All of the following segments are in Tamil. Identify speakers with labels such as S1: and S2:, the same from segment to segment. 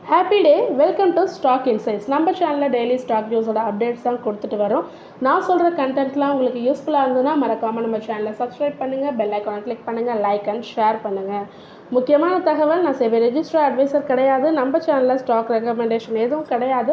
S1: Happy day. Welcome to stock insights. நம்ம சேனலில் டெய்லி ஸ்டாக் நியூஸோட அப்டேட்ஸ் தான் கொடுத்துட்டு வரோம். நான் சொல்கிற கண்டென்ட்லாம் உங்களுக்கு யூஸ்ஃபுல்லாக இருந்ததுன்னா மறக்காமல் நம்ம சேனலை சப்ஸ்கிரைப் பண்ணுங்கள், பெல் ஐக்கானை கிளிக் பண்ணுங்கள், லைக் அண்ட் ஷேர் பண்ணுங்கள். முக்கியமான தகவல், நான் செபி ரெஜிஸ்டர் அட்வைசர் கிடையாது. நம்ம சேனலில் ஸ்டாக் ரெக்கமெண்டேஷன் எதுவும் கிடையாது.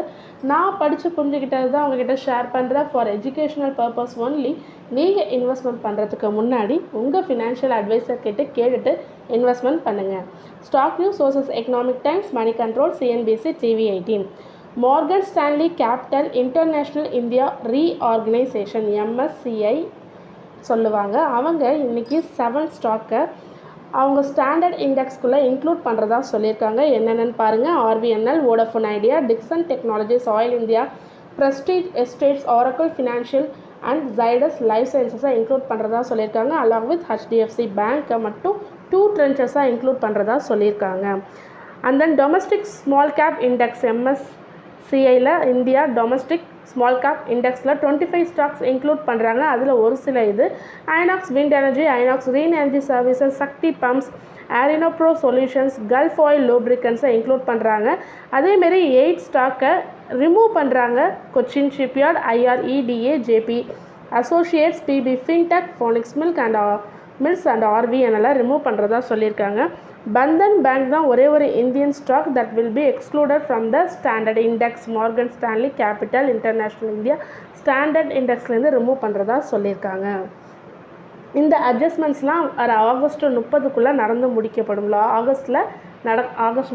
S1: நான் படித்து புரிஞ்சுக்கிட்டது தான் உங்ககிட்ட ஷேர் பண்ணுறேன். For educational purpose only. நீங்கள் இன்வெஸ்ட்மெண்ட் பண்ணுறதுக்கு முன்னாடி உங்கள் ஃபினான்ஷியல் அட்வைசர் கிட்ட கேட்டுட்டு இன்வெஸ்ட்மெண்ட் பண்ணுங்கள். Stock news sources Economic Times, Money Control, CNBC, TV18. Morgan Stanley Capital International India reorganisation MSCI சொல்லுவாங்க. அவங்க இன்றைக்கி 7 ஸ்டாக்கை அவங்க ஸ்டாண்டர்ட் இண்டெக்ஸ்குள்ளே இன்க்ளூட் பண்ணுறதா சொல்லியிருக்காங்க. என்னென்னு பாருங்கள். RVNL, Vodafone Idea, Dixon Technologies, Oil India, Prestige Estates, Oracle Financial and Zydus Life சயின்சஸை இன்க்ளூட் பண்ணுறதா சொல்லியிருக்காங்க. அலாங் வித் HDFC பேங்க்கை மட்டும் 2 ட்ரென்ச்சஸாக இன்க்ளூட் பண்ணுறதா சொல்லியிருக்காங்க. And then domestic small cap index MSCIயில் இந்தியா டொமஸ்டிக் ஸ்மால் கேப் இண்டெக்ஸில் 25 ஸ்டாக்ஸ் இன்க்ளூட் பண்ணுறாங்க. அதில் ஒரு சில இது Inox Wind Energy, Inox Green Energy Services, Shakti Pumps, ஆரினோ ப்ரோ சொல்யூஷன்ஸ், கல்ஃப் ஆயில் லூப்ரிகன்ஸை இன்க்ளூட் பண்ணுறாங்க. அதேமாரி 8 ஸ்டாக்கை ரிமூவ் பண்ணுறாங்க. Cochin Shipyard, IREDA, JP Associates, PB Fintech, Phoenix Mills and RVNL remove பண்ணுறதா சொல்லியிருக்காங்க. பந்தன் பேங்க் தான் ஒரே ஒரு Indian stock that will B excluded from the standard index. Morgan Stanley Capital International India standard இண்டெக்ஸ்லேருந்து ரிமூவ் பண்ணுறதா சொல்லியிருக்காங்க. இந்த அட்ஜஸ்ட்மெண்ட்ஸ்லாம் ஆகஸ்ட் 30க்குள்ளே நடந்து முடிக்கப்படும். ஆகஸ்ட்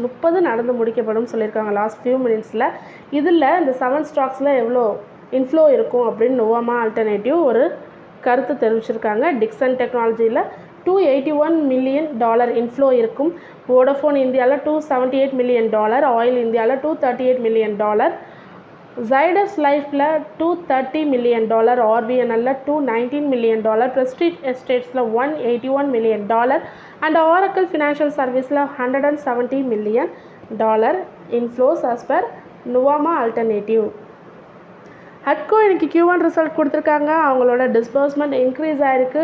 S1: 30 நடந்து முடிக்கப்படும் சொல்லியிருக்காங்க லாஸ்ட் ஃபியூ மினிட்ஸில். இதில் இந்த 7 ஸ்டாக்ஸில் எவ்வளோ இன்ஃப்ளோ இருக்கும் அப்படின்னு நோவாமா ஆல்டர்னேட்டிவ் ஒரு கருத்து தெரிவிச்சிருக்காங்க. டிக்சன் டெக்னாலஜியில் $281 மில்லியன் இன்ஃப்ளோ இருக்கும். வோடஃபோன் இந்தியாவில் $278 மில்லியன், ஆயில் இந்தியாவில் $238 மில்லியன், ஜைடஸ் லைஃப்பில் $230 மில்லியன், RVNL $219 மில்லியன், பிரஸ்டீஜ் எஸ்டேட்ஸில் $181 மில்லியன் அண்ட் ஆரக்கிள் ஃபினான்ஷியல் சர்வீஸில் $170 million inflows as per Nuvama alternative. ஹட்கோ இன்னைக்கு Q1 ரிசல்ட் கொடுத்துருக்காங்க. அவங்களோட டிஸ்பர்ஸ்மெண்ட் இன்க்ரீஸ் ஆகிருக்கு.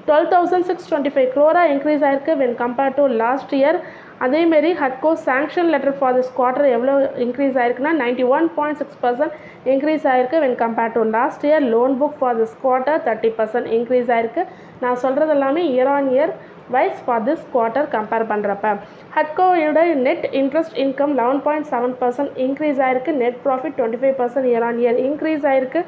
S1: 12,625 crore இன்க்ரீஸ் ஆகிருக்கு when compared to last year. அதேமாரி ஹட்கோ sanction letter for this quarter எவ்வளோ இன்க்ரீஸ் ஆகிருக்குன்னா 91.6% இன்க்ரீஸ் ஆகிருக்கு when compared to last year. Loan book for this quarter 30% increase ஆகிருக்கு. நான் சொல்கிறது எல்லாமே year on year wise for this quarter compare பண்ணுறப்ப. ஹட்கோவோட நெட் இன்ட்ரெஸ்ட் இன்கம் 11.7% இன்க்ரீஸ் ஆகிருக்கு. Net profit 25% year on year increase ஆகிருக்கு.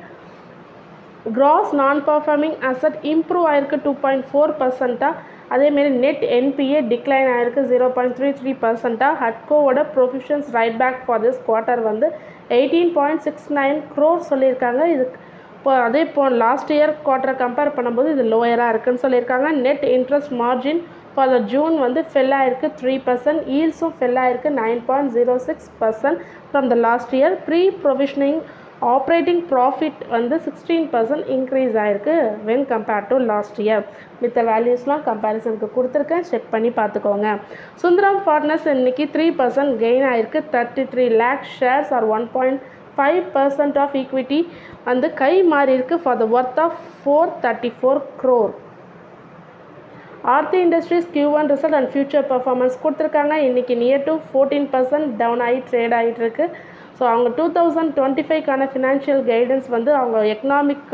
S1: Gross non performing asset improve ஆகிருக்கு 2.4%. அதேமாரி நெட் NPA டிக்ளைன் ஆகிருக்கு 0.33%. ஹட்கோவோட provisions write back for this quarter வந்து 18.69 crore சொல்லியிருக்காங்க. இது இப்போ லாஸ்ட் இயர் குவார்ட்டரை கம்பேர் பண்ணும்போது இது லோயராக இருக்குதுன்னு சொல்லியிருக்காங்க. Net interest margin for the June வந்து ஃபெல் ஆகிருக்கு 3%. ஈல்ஸும் ஃபெல் ஆகிருக்கு 9.06% from the last year. Pre provisioning operating profit வந்து 16% இன்க்ரீஸ் ஆகிருக்கு when compared to last year. மித்த வேல்யூஸ்லாம் கம்பேரிசனுக்கு கொடுத்துருக்கேன், செக் பண்ணி பார்த்துக்கோங்க. சுந்தரம் பார்ட்னர்ஸ் இன்றைக்கி 3% கெயின் ஆகிருக்கு. 33 lakh shares or 1.5% of equity வந்து கை மாறி இருக்குது for the worth of 434 crore. Aarti Industries Q1 result and future performance கொடுத்துருக்காங்க. இன்றைக்கி நியர் டு 14% டவுன் ஆகி ட்ரேட் ஆகிட்டுருக்கு. ஸோ அவங்க 2025க்கான ஃபினான்ஷியல் கைடன்ஸ் வந்து அவங்க எக்கனாமிக்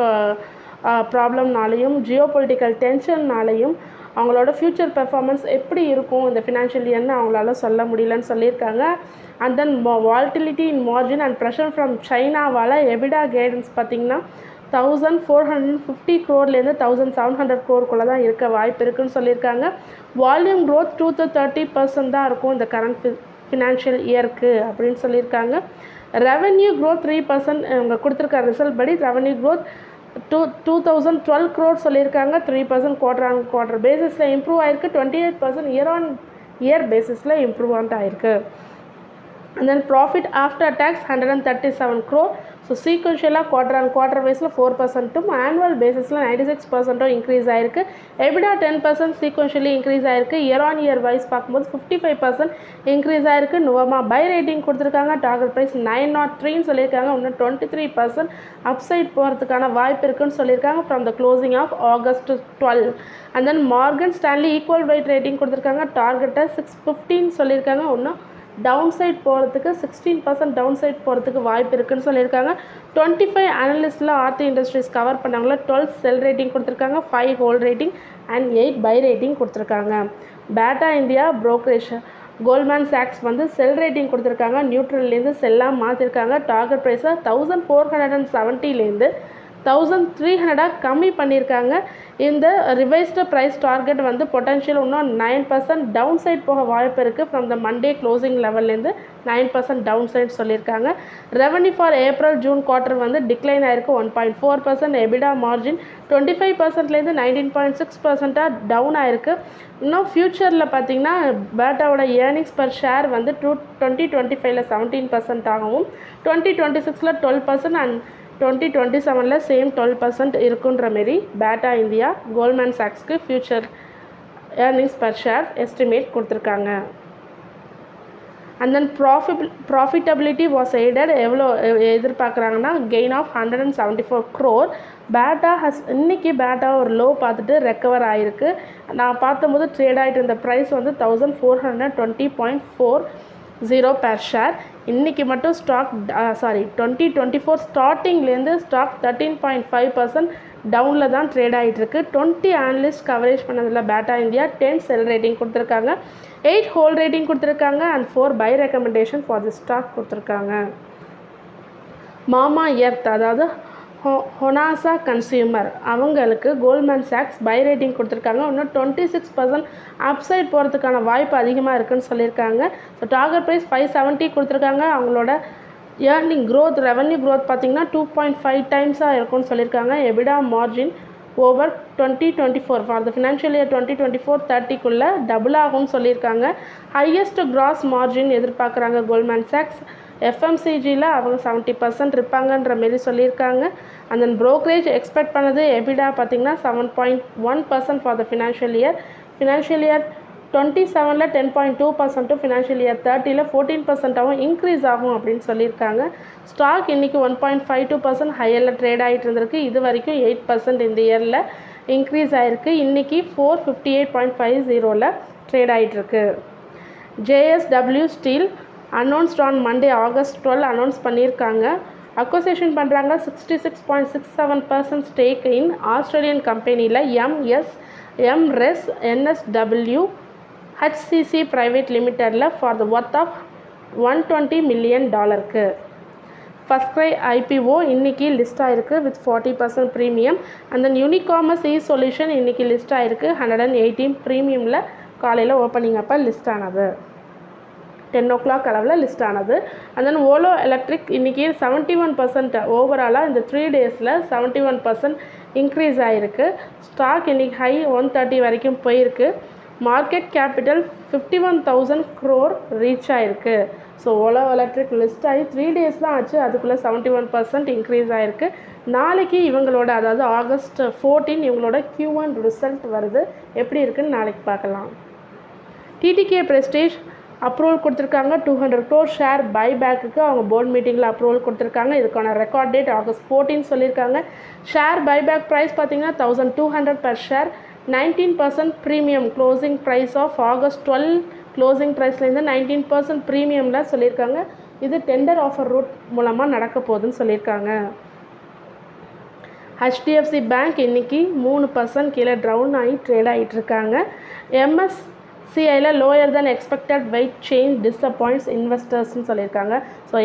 S1: ப்ராப்ளம்னாலையும் ஜியோபொலிட்டிக்கல் டென்ஷன்னாலையும் அவங்களோட ஃப்யூச்சர் பெர்ஃபார்மன்ஸ் எப்படி இருக்கும் இந்த ஃபினான்ஷியல் இயர்னு அவங்களால சொல்ல முடியலன்னு சொல்லியிருக்காங்க. And then volatility in margin and pressure from சைனாவால் எபிடா கைடன்ஸ் பார்த்திங்கன்னா 1,450 crore-லேருந்து 1,700 crore-குள்ளே தான் இருக்க வாய்ப்பு இருக்குதுன்னு சொல்லியிருக்காங்க. வால்யூம் க்ரோத் 2-30% தான் இருக்கும் இந்த கரண்ட் ஃபினான்ஷியல் இயருக்கு அப்படின்னு சொல்லியிருக்காங்க. ரெவன்யூ க்ரோத் 3% இவங்க கொடுத்துருக்க ரிசல்ட் படி ரெவன்யூ க்ரோத் 2012 crore சொல்லியிருக்காங்க. 3% குவார்டர் ஆன் குவார்டர் பேசிஸில் இம்ப்ரூவ் ஆகிருக்கு. 28% இயர் ஆன் இயர் பேசிஸில் இம்ப்ரூவ்மெண்ட் ஆகிருக்கு. And then profit after tax 137 crore. So சீக்வென்ஷியலாக குவார்டர் ஆன் குவார்டர் பேஸில் 4%, ஆனுவல் பேசிஸில் 96% இன்க்ரீஸ் ஆகிருக்கு. எபிடா 10% சீக்வென்ஷியலி இன்க்ரீஸ் ஆகிருக்கு. இயர் ஆன் இயர் வைஸ் பார்க்கும்போது 55% இன்க்ரீஸ் ஆகிருக்கு. நுவமா பை ரேட்டிங் கொடுத்துருக்காங்க. டார்கெட் ப்ரைஸ் 903 சொல்லியிருக்காங்க. இன்னும் 23% அப்சைட் போகிறதுக்கான வாய்ப்பு இருக்குன்னு சொல்லியிருக்காங்க from the closing of August 12. And then Morgan Stanley equal wait rating கொடுத்துருக்காங்க. டார்கெட்டை 615 சொல்லியிருக்காங்க. இன்னும் டவுன் சைட் போகிறதுக்கு 16% டவுன் சைட் போகிறதுக்கு வாய்ப்பு இருக்குதுன்னு சொல்லியிருக்காங்க. 25 அனலிஸ்ட்டில் ஆர்த்தி இண்டஸ்ட்ரீஸ் கவர் பண்ணாங்களா. 12 செல் ரேட்டிங் கொடுத்துருக்காங்க, 5 hold rating and 8 buy rating கொடுத்துருக்காங்க. பேட்டா இந்தியா புரோக்கரேஜ் கோல்ட்மேன் சாக்ஸ் வந்து செல் ரேட்டிங் கொடுத்துருக்காங்க, நியூட்ரல்லேருந்து செல்லாக மாற்றிருக்காங்க. டார்கெட் ப்ரைஸை 1470லேருந்து 1300 கம்மி பண்ணியிருக்காங்க. இந்த ரிவைஸ்டு ப்ரைஸ் டார்கெட் வந்து பொட்டன்ஷியல் இன்னும் 9% டவுன் சைட் போக வாய்ப்பு இருக்குது. ஃப்ரம் த மண்டே க்ளோசிங் லெவல்லேருந்து 9% டவுன் சைட் சொல்லியிருக்காங்க. Revenue for April June quarter வந்து டிக்ளைன் ஆயிருக்கு 1.4%. எபிடா மார்ஜின் 25%லேருந்து 19.6% டவுன் ஆயிருக்கு. இன்னும் ஃப்யூச்சரில் பார்த்திங்கன்னா பேட்டாவோட ஏர்னிங்ஸ் பர் ஷேர் வந்து 2025ல் 17% ஆகவும் 2026ல் 12% அண்ட் 2027ல் சேம் 12% இருக்குன்ற மாரி பேட்டா இந்தியா கோல்ட்மேன் சாக்ஸ்க்கு future earnings per share estimate கொடுத்துருக்காங்க. And then profitability was aided எவ்வளோ எதிர்பார்க்குறாங்கன்னா கெயின் ஆஃப் 174 crore. பேட்டா இன்னைக்கு பேட்டா ஒரு லோ பார்த்துட்டு ரெக்கவர் ஆகிருக்கு. நான் பார்த்தபோது ட்ரேட் ஆகிட்டு இருந்த ப்ரைஸ் வந்து 1420.40 per ஷேர். இன்றைக்கி மட்டும் ஸ்டாக் 2024 ஸ்டார்டிங்லேருந்து ஸ்டாக் 13.5% டவுனில் தான் ட்ரேட் ஆகிட்டுருக்கு. 20 அனலிஸ்ட் கவரேஜ் பண்ணதில் பேட்டா இந்தியா 10 செல் ரேட்டிங் கொடுத்துருக்காங்க, 8 ஹோல்ட் ரேட்டிங் கொடுத்துருக்காங்க and 4 buy recommendation for the stock கொடுத்துருக்காங்க. மாமா எர்த் அதாவது ஹொனாசா கன்சியூமர் அவங்களுக்கு கோல்ட்மேன் சாக்ஸ் பை ரேட்டிங் கொடுத்துருக்காங்க. இன்னும் 26% அப்சைட் போகிறதுக்கான வாய்ப்பு அதிகமாக இருக்குதுன்னு சொல்லியிருக்காங்க. ஸோ டார்கெட் ப்ரைஸ் 570 கொடுத்துருக்காங்க. அவங்களோட ஏர்னிங் க்ரோத் ரெவன்யூ க்ரோத் பார்த்திங்கன்னா 2.5 டைம்ஸாக இருக்கும்னு சொல்லியிருக்காங்க. EBITDA margin over 2024 for the financial year 2024-30க்குள்ளே டபுள் ஆகும்னு சொல்லியிருக்காங்க. ஹையஸ்ட் கிராஸ் மார்ஜின் எதிர்பார்க்குறாங்க கோல்ட்மேன் சாக்ஸ். எஃப்எம்சிஜியில் அவங்க 70% இருப்பாங்கன்ற மாரி சொல்லியிருக்காங்க. அண்ட் தென் ப்ரோக்கரேஜ் எக்ஸ்பெக்ட் பண்ணது எபிடா பார்த்திங்கன்னா 7.1% ஃபார் த ஃபினான்ஷியல் இயர் 27ல் 10.2%, ஃபினான்ஷியல் இயர் 30ல் 14%ஆகவும் இன்க்ரீஸ் ஆகும் அப்படின்னு சொல்லியிருக்காங்க. ஸ்டாக் இன்றைக்கி 1.52% ஹையரில் ட்ரேட் ஆகிட்டு இருந்திருக்கு. இது வரைக்கும் 8% இந்த இயரில் இன்க்ரீஸ் ஆகிருக்கு. இன்றைக்கி 458.50ல் ட்ரேட் ஆகிட்டுருக்கு. JSW Steel announced on Monday August 12 announce பண்ணியிருக்காங்க. அக்வசேஷன் பண்ணுறாங்க 66.67% ஸ்டேக் இன் ஆஸ்திரேலியன் கம்பெனியில் எம்ரெஸ் என்எஸ்டபிள்யூ ஹெச்சிசி ப்ரைவேட் லிமிட்டடில் for the worth of $120 million. FirstCry IPO இன்றைக்கி லிஸ்ட் ஆகிருக்கு with 40% premium. And then Unicommerce solution இன்றைக்கி லிஸ்ட் ஆகிருக்கு 118 ப்ரீமியமில் காலையில் ஓப்பனிங் அப்போ லிஸ்ட் ஆனது 10 o'clock அளவில் லிஸ்ட் ஆனது. அண்ட் தென் ஓலோ எலக்ட்ரிக் இன்றைக்கி 71% ஓவராலாக இந்த 3 daysல 71% இன்க்ரீஸ் ஆகிருக்கு. ஸ்டாக் இன்றைக்கி ஹை 130 வரைக்கும் போயிருக்கு. மார்க்கெட் கேபிட்டல் 51,000 crore ரீச் ஆகிருக்கு. ஸோ ஓலோ எலக்ட்ரிக் லிஸ்ட் ஆகி 3 days தான் ஆச்சு, அதுக்குள்ளே 71% இன்க்ரீஸ் ஆகிருக்கு. நாளைக்கு இவங்களோட அதாவது August 14 இவங்களோட Q1 ரிசல்ட் வருது. எப்படி இருக்குன்னு நாளைக்கு பார்க்கலாம். டிடிகே ப்ரெஸ்டீஜ் அப்ரூவல் கொடுத்துருக்காங்க. 200 crore ஷேர் பைபேக்குக்கு அவங்க போர்ட் மீட்டிங்கில் அப்ரூவல் கொடுத்துருக்காங்க. இதுக்கான ரெக்கார்ட் டேட் August 14 சொல்லியிருக்காங்க. ஷேர் பைபேக் ப்ரைஸ் பார்த்திங்கன்னா 1200 per share, 19% premium. Closing price of August 12 closing ப்ரைஸ்லேருந்து 19% ப்ரீமியமில் சொல்லியிருக்காங்க. இது டெண்டர் ஆஃபர் ரூட் மூலமாக நடக்க போகுதுன்னு சொல்லியிருக்காங்க. HDFC பேங்க் இன்றைக்கி 3% கீழே டவுன் ஆகி ட்ரேட் ஆகிட்டுருக்காங்க. MSCIயில் லோயர் தென் எக்ஸ்பெக்டட் வெயிட் சேஞ்ச் டிஸப்பாயிண்ட்ஸ் இன்வெஸ்டர்ஸ்னு சொல்லியிருக்காங்க. ஸோ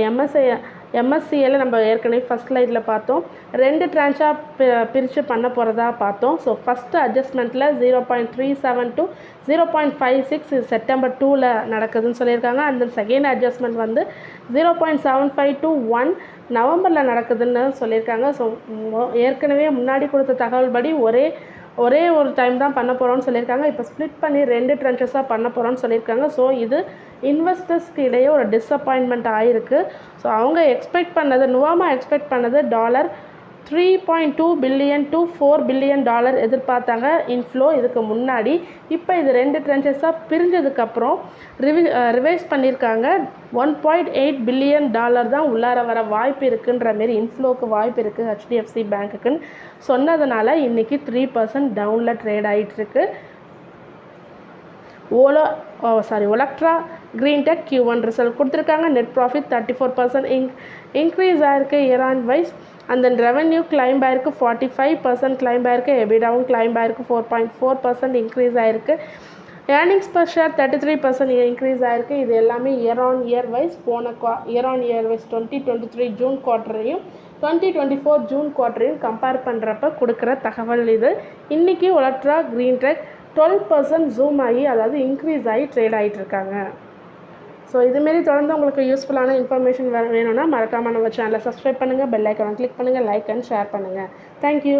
S1: MSCIயில் நம்ம ஏற்கனவே ஃபஸ்ட் ஸ்லைடில் பார்த்தோம், 2 ட்ரான்ச்சாக பிரித்து பண்ண போகிறதா பார்த்தோம். ஸோ ஃபஸ்ட்டு அட்ஜஸ்ட்மெண்ட்டில் 0.37 to 0.56 செப்டம்பர் 2ல் நடக்குதுன்னு சொல்லியிருக்காங்க. அந்த செகண்ட் அட்ஜஸ்ட்மெண்ட் வந்து 0.75 to 1 நவம்பரில் நடக்குதுன்னு சொல்லியிருக்காங்க. ஸோ ஏற்கனவே முன்னாடி கொடுத்த தகவல் படி ஒரே ஒரு டைம் தான் பண்ண போகிறோன்னு சொல்லியிருக்காங்க. இப்போ ஸ்ப்ளிட் பண்ணி 2 ட்ரென்ச்சஸாக பண்ண போகிறோன்னு சொல்லியிருக்காங்க. ஸோ இது இன்வெஸ்டர்ஸ்க்கு இடையே ஒரு டிஸப்பாயின்மெண்ட் ஆகிருக்கு. ஸோ அவங்க எக்ஸ்பெக்ட் பண்ணது நுவாமா எக்ஸ்பெக்ட் பண்ணது $3.2 billion to $4 billion எதிர்பார்த்தாங்க இன்ஃப்ளோ இதுக்கு முன்னாடி. இப்போ இது 2 ட்ரென்ச்சஸாக பிரிஞ்சதுக்கப்புறம் ரிவைஸ் பண்ணியிருக்காங்க. $1.8 billion தான் உள்ளார வர வாய்ப்பு இருக்குன்ற மாரி இன்ஃப்ளோக்கு வாய்ப்பு இருக்குது HDFC பேங்க்குன்னு சொன்னதுனால இன்றைக்கி 3% டவுனில் ட்ரேட் ஆகிட்டுருக்கு. Olectra Green Tech Q1 result கொடுத்துருக்காங்க. நெட் ப்ராஃபிட் 34% இன்க்ரீஸ் ஆயிருக்கு year on wise. And then revenue climb ஆயிருக்கு 45% கிளைம் ஆயிருக்கு. எபிடாவும் கிளைம் ஆயிருக்கு 4.4% இன்க்ரீஸ் ஆயிருக்கு. ஏர்னிங்ஸ் பர் ஷேர் 33% இன்க்ரீஸ் ஆயிருக்கு. இது எல்லாமே year on year wise year on year wise 2023 June குவார்ட்டரையும் 2024 ஜூன் குவார்ட்டரையும் கம்பேர் பண்ணுறப்ப கொடுக்குற தகவல் இது. இன்றைக்கி ஒலக்ட்ரா க்ரீன் டெக் 12% ஜூம் ஆகி, அதாவது இன்க்ரீஸ் ஆகி ட்ரேட் ஆகிட்டு இருக்காங்க. ஸோ இதுமாரி தொடர்ந்து உங்களுக்கு யூஸ்ஃபுல்லான இன்ஃபர்மேஷன் வேணும்னா மறக்காமல் நம்ம சேனலை சப்ஸ்கிரைப் பண்ணுங்கள், பெல் ஐக்கானை கிளிக் பண்ணுங்கள், லைக் அண்ட் ஷேர் பண்ணுங்கள். தேங்க்யூ.